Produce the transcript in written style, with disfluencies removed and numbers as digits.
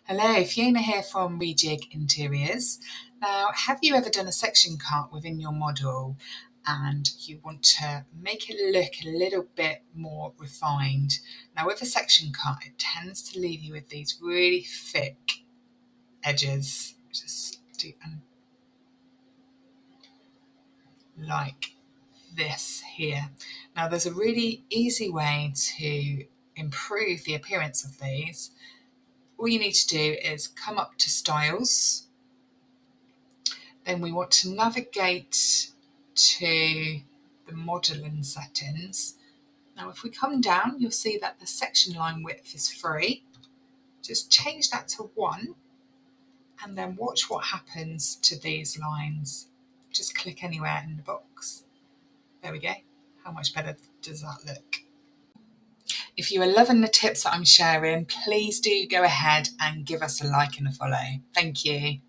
Hello, Fiona here from Rejig Interiors. Now, have you ever done a section cut within your model and you want to make it look a little bit more refined? Now, with a section cut, it tends to leave you with these really thick edges, just do like this here. Now, there's a really easy way to improve the appearance of these. All you need to do is come up to Styles. Then we want to navigate to the modeling settings. Now if we come down, you'll see that the section line width is 3. Just change that to 1 and then watch what happens to these lines. Just click anywhere in the box. There we go. How much better does that look? If you are loving the tips that I'm sharing, please do go ahead and give us a like and a follow. Thank you.